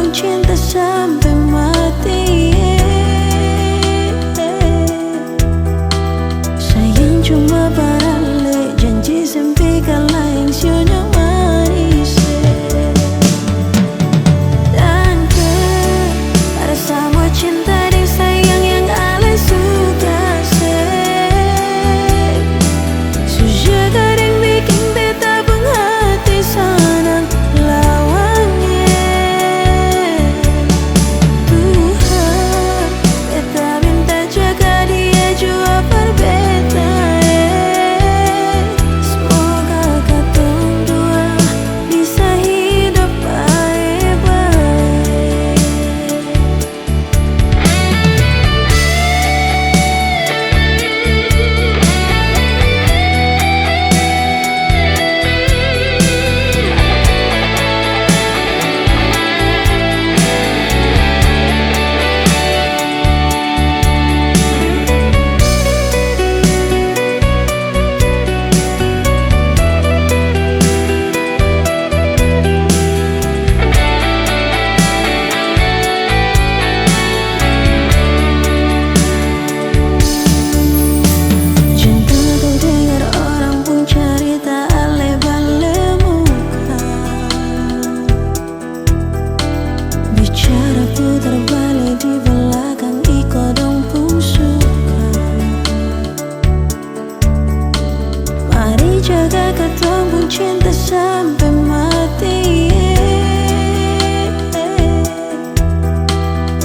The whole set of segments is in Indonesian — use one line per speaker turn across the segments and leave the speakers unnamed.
pun cinta sampai mati. Sayang cuma parale janji sampai kala yang sionya manis. Dan ada sama cinta dan sayang yang ale suka sejaga yang bikin beta penghati senang lawangnya. Tuhan beta minta jaga dia jua per beta. Semoga katong dua bisa hidup baik-baik. Bicara putar balik di belakang iko dong pun suka. Mari jaga katong pun cinta sampai mati.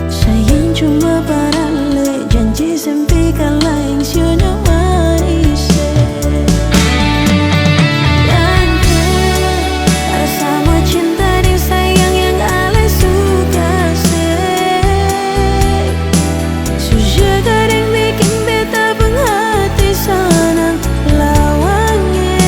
Sayang cuma parale janji sampai kala yang sionya manis. Dan ada sama cinta dan sayang yang ale suka sejaga yang bikin beta penghati senang lawangnya.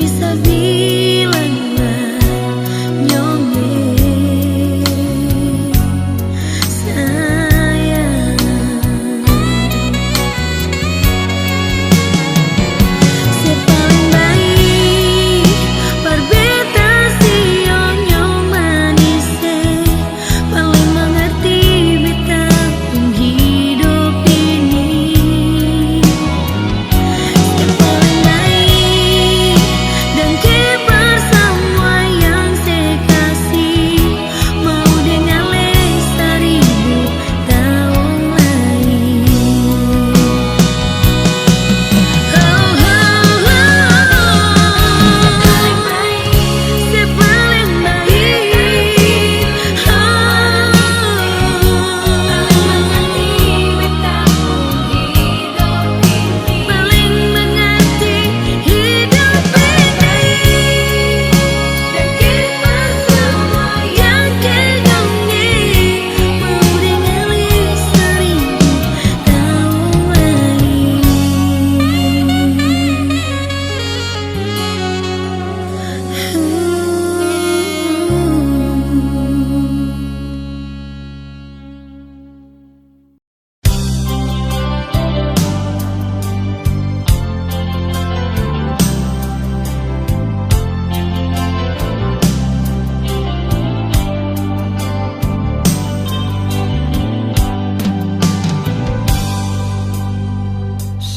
bisa bilanglah nyonge sayang. Sepaling baik berbeda sio nyong manis, paling mengerti beta pun hidup ini. Sepaling baik dan kibar semua yang saya kasih, mau dengan lestari tahun lain. Oh, oh, oh, sepaling baik, sepaling baik, paling mengerti hidup ini, dan kibar semua yang kenyongi, mau dengan lestari tahun lain.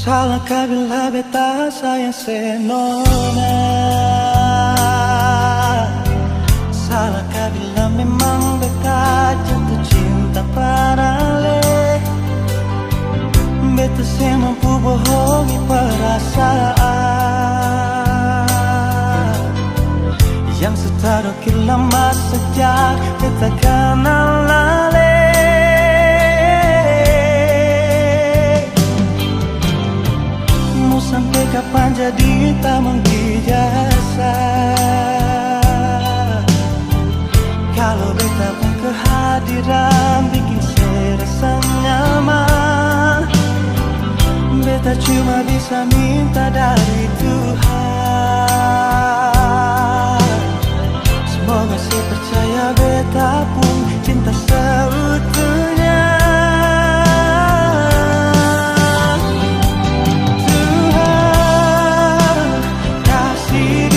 Salahkah bila beta sayang senona? Salahkah bila memang beta jatuh cinta pada le? Beta saya mampu bohongi perasaan yang setadokir lama sejak beta kenal lale. Sampai kapan jadi tamang dijasa? Kalau beta pun kehadiran bikin saya rasa nyaman, beta cuma bisa minta dari Tuhan. Semoga saya percaya beta pun cinta seutuhnya. See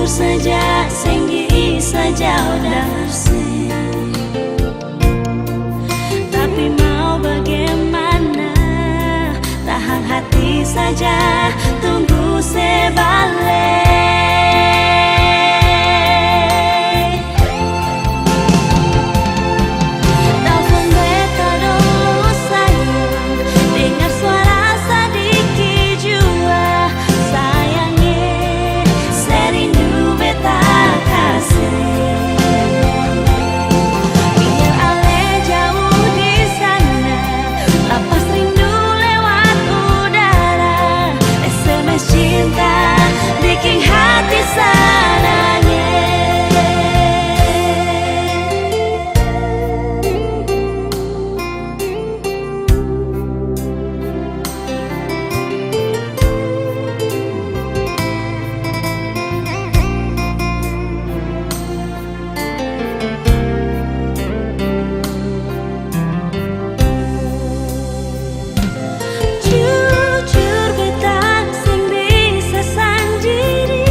saja sing bisa jauh dari. Tapi mau bagaimana, tahan hati saja, tunggu sebalik. Telepon beta dulu sayang, dengar suara sedikit jua. Sayangnya serindu beta kasih. Biar ale jauh di sana, lapas rindu lewat udara. SMS cinta bikin hati sananya. Jujur beta sing bisa sendiri,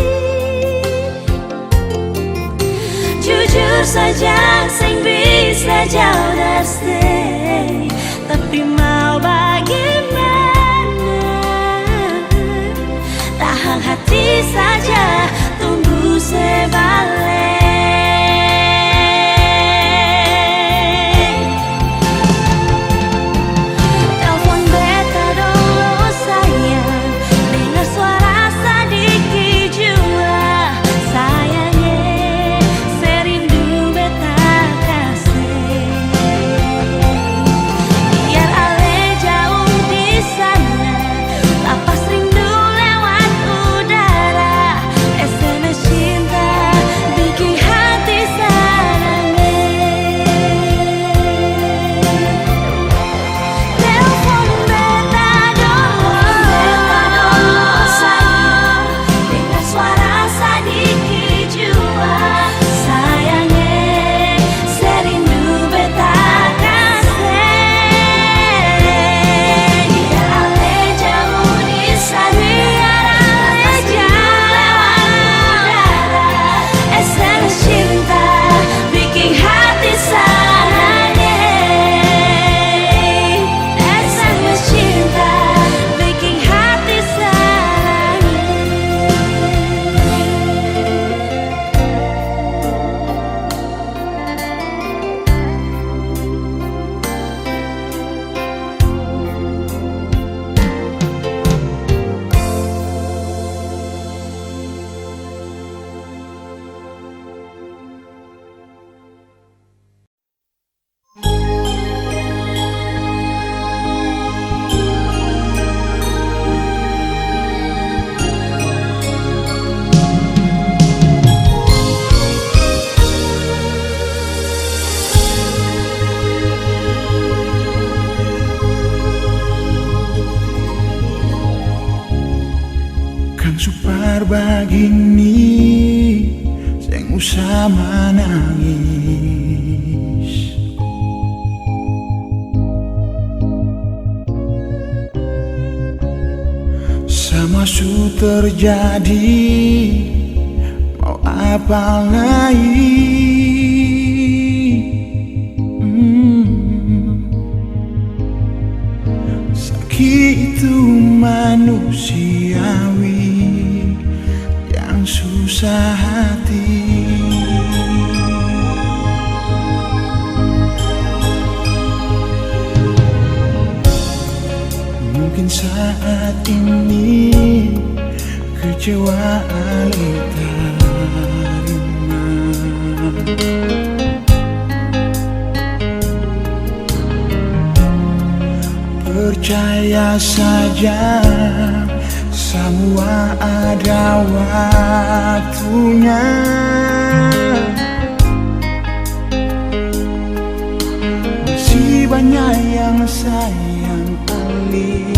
jujur saja sing bisa jauh dari. Tapi mau bagaimana, tahan hati saja, tunggu sebalik. Telepon beta dulu sayang, dengar suara sedikit jua. Sayangnya serindu beta kasih. Biar ale jauh di sana, lapas rindu lewat udara. SMS cinta bikin hati sananya. Telepon beta dulu sayang, dengar suara sedikit jua. Sayangnya serindu beta kasih. Biar ale jauh di sana, lapas rindu lewat udara. SMS cinta bikin hati sananya. SMS cinta bikin hati sananya.
Kang supar bagini sing usah manangis. Sama su terjadi, mau apa lagi? Sakit itu manusiawi yang susah hati. Mungkin saat ini kecewa ale terima. Percaya saja, semua ada waktunya. Masih banyak yang sayang Ali,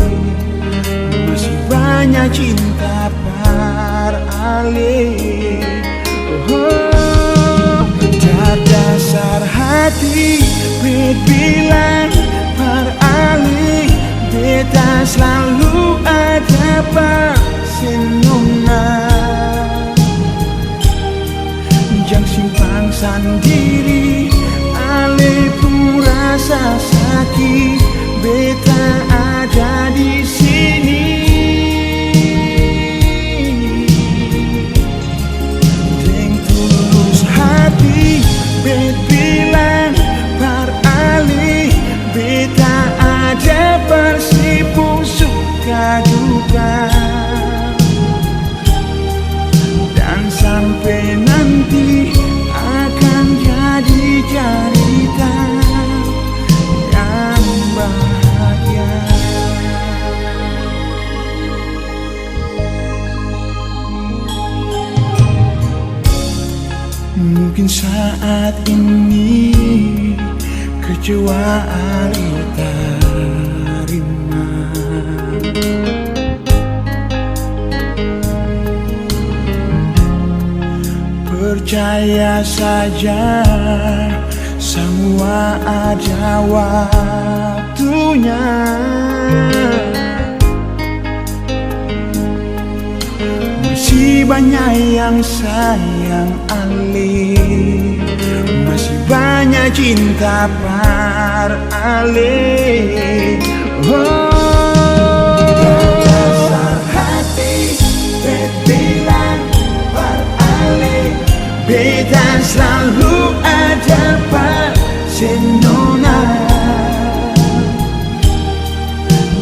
masih banyak cinta par Ali. Oh, terdasar hati bilang par Ali, beta selalu ada pas senyumnya. sendiri, ale pun rasa sakit, beta ada di sini. Dengan tulus hati, bet bilang par ale, beta ada bersipung suka duka. Dan sampai nanti akan jadi cerita yang bahagia. Mungkin saat ini kecewaan terima, percaya saja semua ada waktunya. Masih banyak yang sayang ale, masih banyak cinta par ale. Dasar hati bet bilang par ale, beta selalu ada par senona.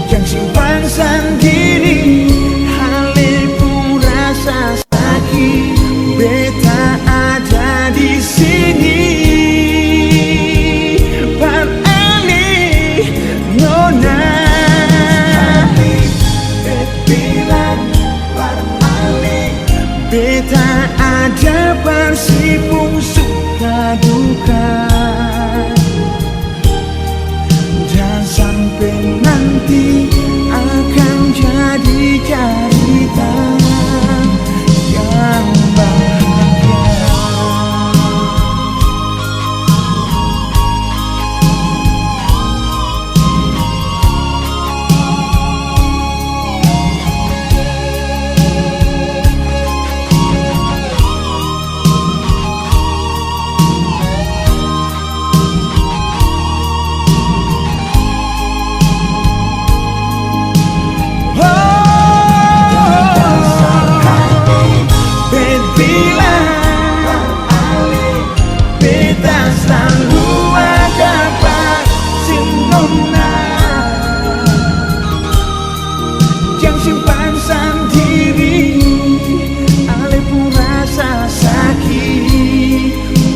Jangan simpan sendiri, ale pun rasa sakit, beta ada di sini. Par ale nona, bet bilang par ale, beta ada bersipung suka duka. Dan sampai nanti akan jadi cerita yang bahagia.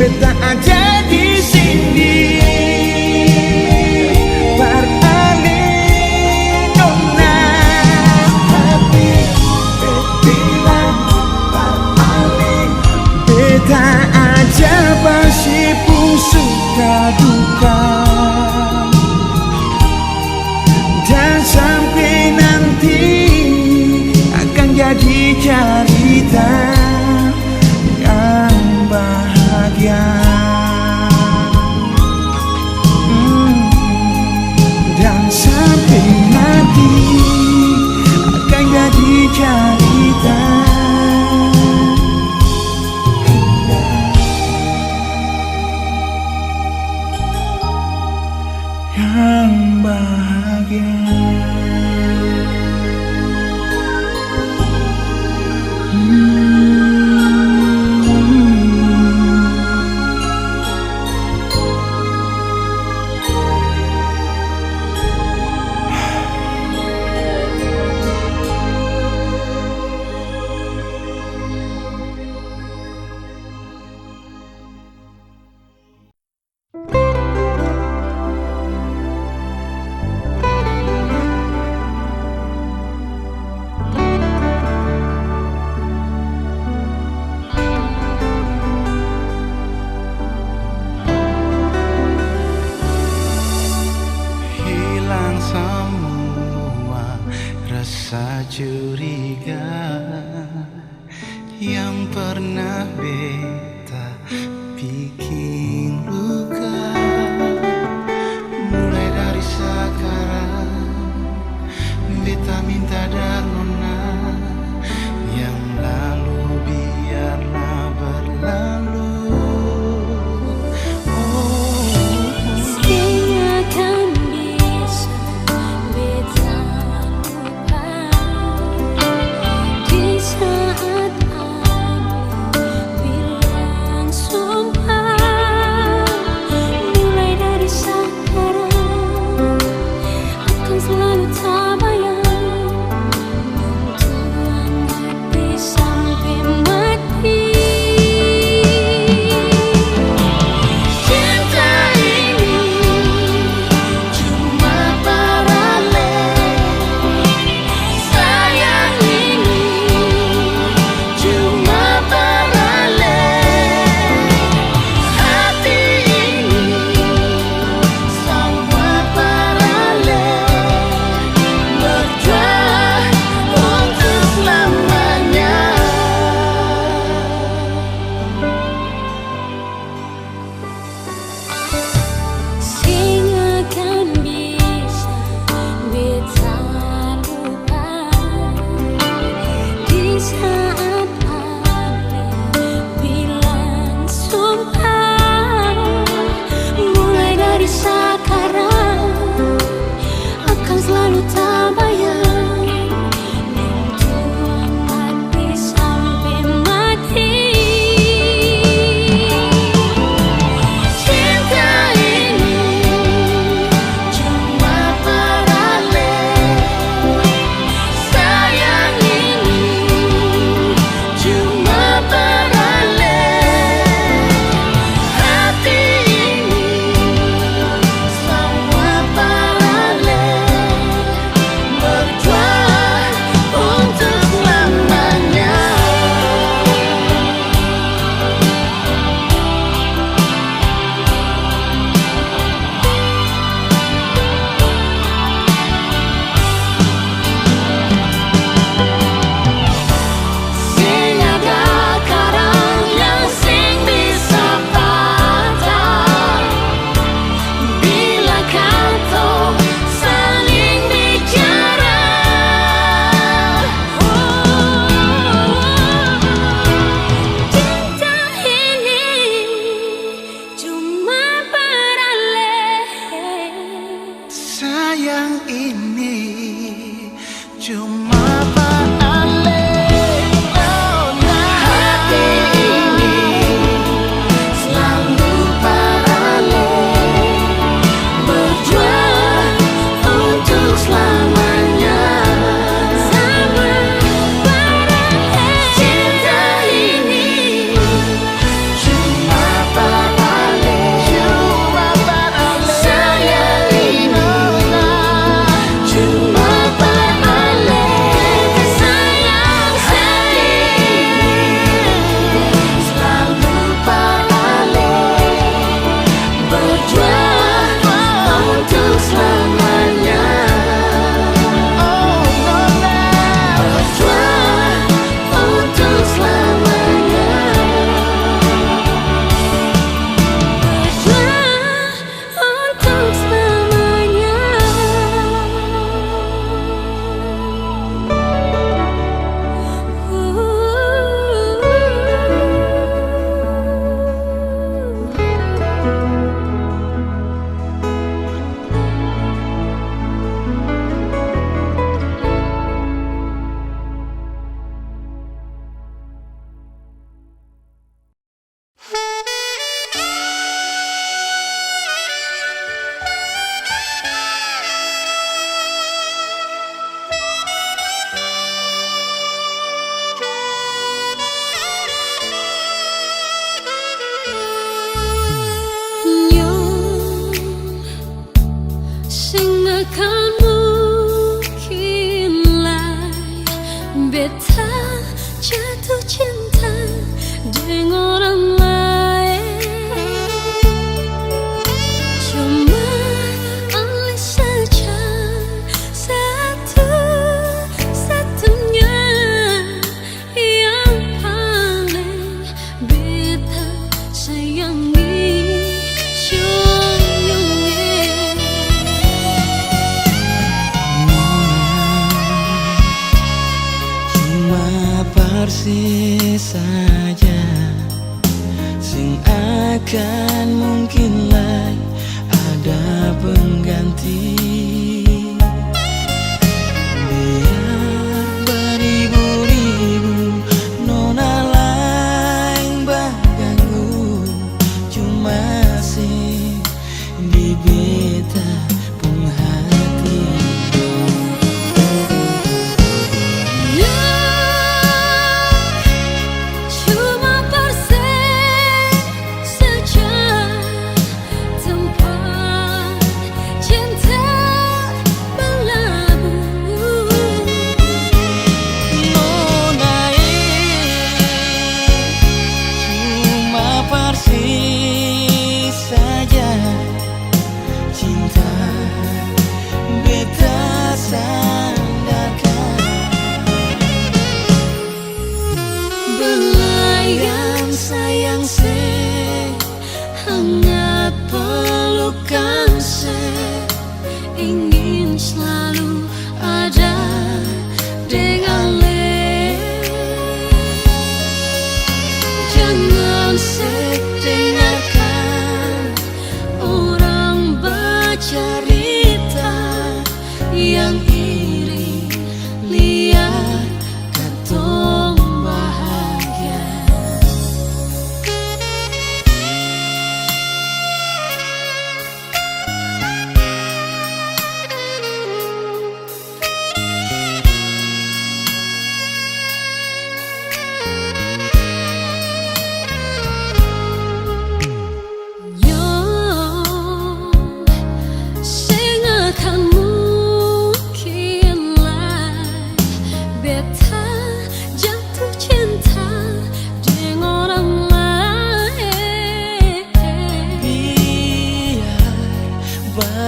Beta ada di sini, par ale nona. Hati bet bilang par ale, beta ada bersipung suka duka. Dan sampai nanti akan jadi cerita yang bahagia. Dan sampai nanti akan jadi cerita yang bahagia. Curiga yang pernah beta bikin luka, mulai dari sekarang beta minta darnona, yang lalu biarlah berlalu.
jatuh cinta dengan orang lain. Cuma alis saja satu-satunya yang paling beta sayangi.
Persis saja sing akan mungkin lah ada pengganti. Biar beribu-ribu nona lain baganggu, cuma sing di beta pun hati. Persis saja cinta beta sandarkan.
Belayan sayang hangat pelukan ingin selalu ada dengan le. Jangan dengarkan orang bercerita yang iri, lihat katong bahagia.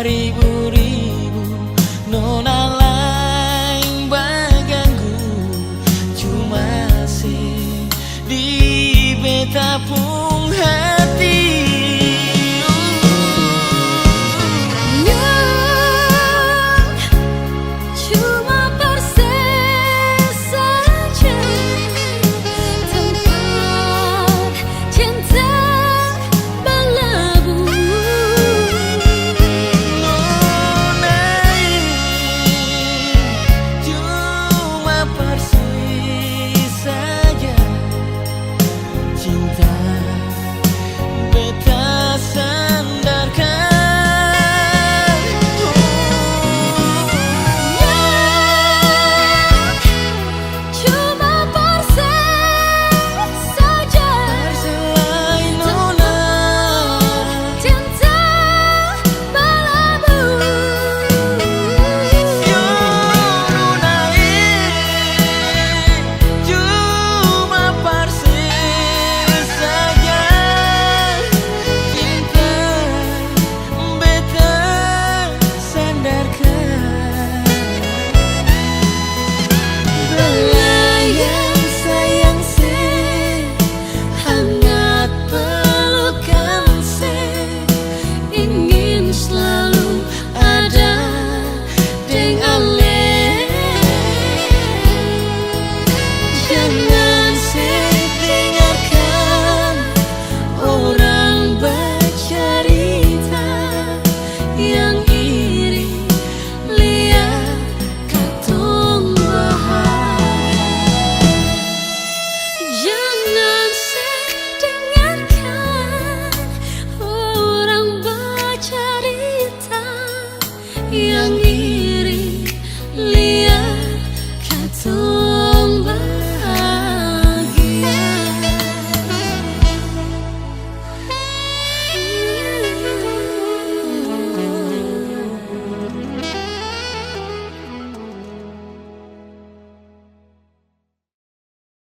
Beribu-ribu nona lain baganggu, cuma sih di beta pun